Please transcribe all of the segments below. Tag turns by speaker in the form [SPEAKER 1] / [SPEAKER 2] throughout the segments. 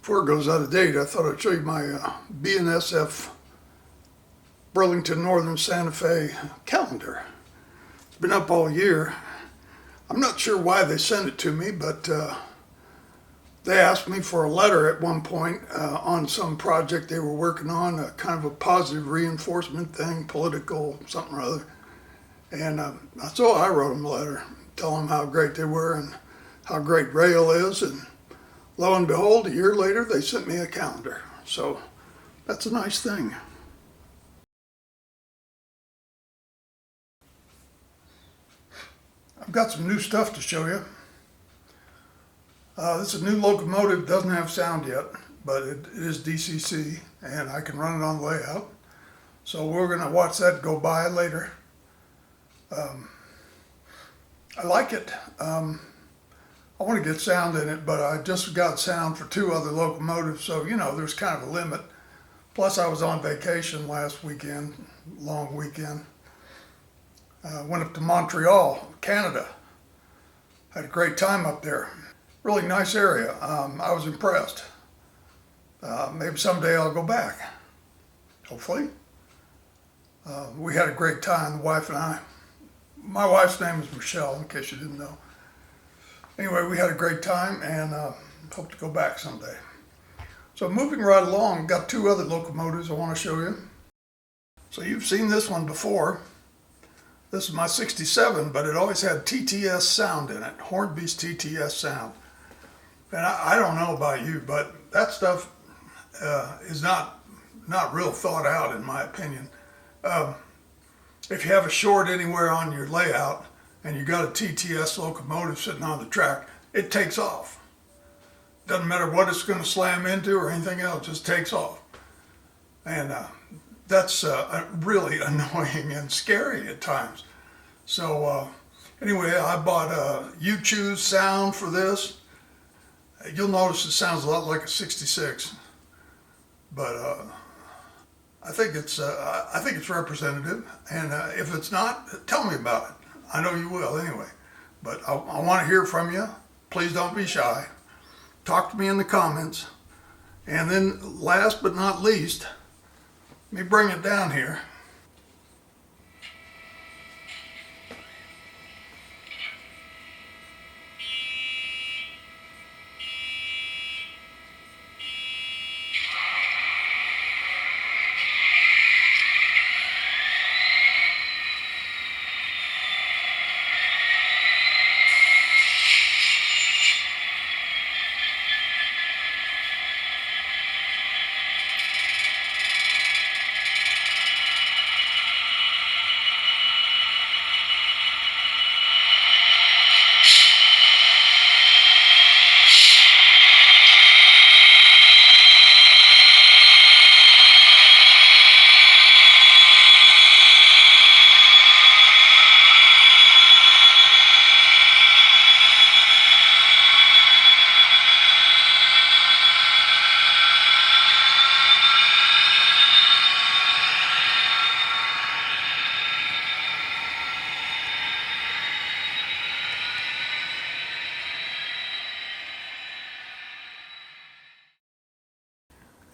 [SPEAKER 1] Before it goes out of date, I thought I'd show you my BNSF Burlington Northern Santa Fe calendar. It's been up all year. I'm not sure why they sent it to me, but they asked me for a letter at one point on some project they were working on, kind of a positive reinforcement thing, political something or other. And so I wrote them a letter, telling them how great they were and how great rail is. And lo and behold, a year later, they sent me a calendar. So that's a nice thing. I've got some new stuff to show you. This is a new locomotive, doesn't have sound yet, but it is DCC, and I can run it on the layout. So we're going to watch that go by later. I like it. I want to get sound in it, but I just got sound for two other locomotives, so there's kind of a limit. Plus I was on vacation last weekend, long weekend. Went up to Montreal, Canada. Had a great time up there. Really nice area. I was impressed. Maybe someday I'll go back, hopefully. We had a great time, the wife and I. My wife's name is Michelle, in case you didn't know. Anyway, we had a great time and hope to go back someday. So moving right along, got two other locomotives I want to show you. So you've seen this one before. This is my 67, but it always had TTS sound in it, Hornby's TTS sound. And I don't know about you, but that stuff is not real thought out in my opinion. If you have a short anywhere on your layout and you got a TTS locomotive sitting on the track, it takes off. Doesn't matter what it's going to slam into or anything else, it just takes off. And that's really annoying and scary at times. So anyway, I bought You Choose sound for this. You'll notice it sounds a lot like a 66, but I think it's representative. And if it's not, tell me about it. I know you will anyway. But I want to hear from you. Please don't be shy. Talk to me in the comments. And then last but not least, let me bring it down here.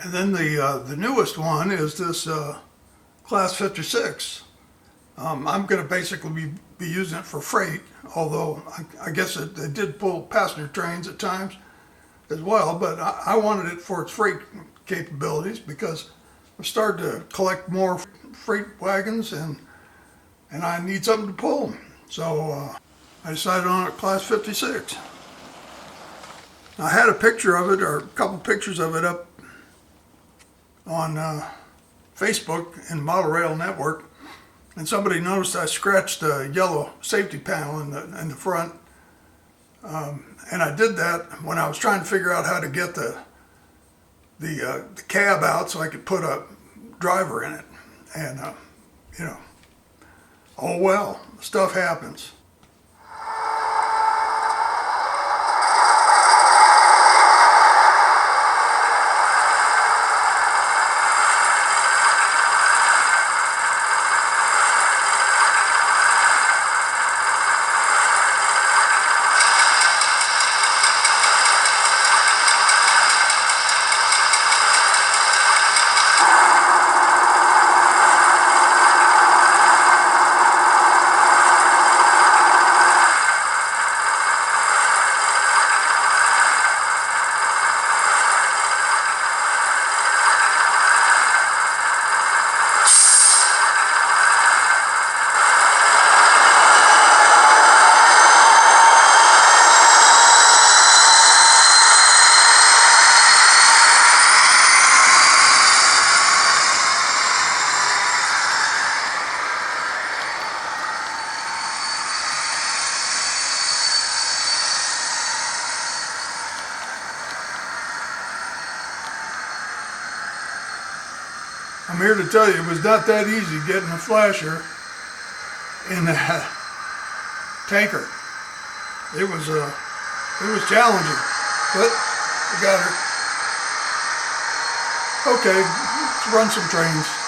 [SPEAKER 1] And then the newest one is this Class 56. I'm going to basically be using it for freight, although I guess it did pull passenger trains at times as well, but I wanted it for its freight capabilities because I've started to collect more freight wagons and I need something to pull. So I decided on a Class 56. I had a picture of it, or a couple pictures of it up on Facebook in Model Rail Network, and somebody noticed I scratched a yellow safety panel in the front, and I did that when I was trying to figure out how to get the cab out so I could put a driver in it, and oh well, stuff happens. I'm here to tell you it was not that easy getting a flasher in that tanker. It was challenging, but we got her. Okay, let's run some trains.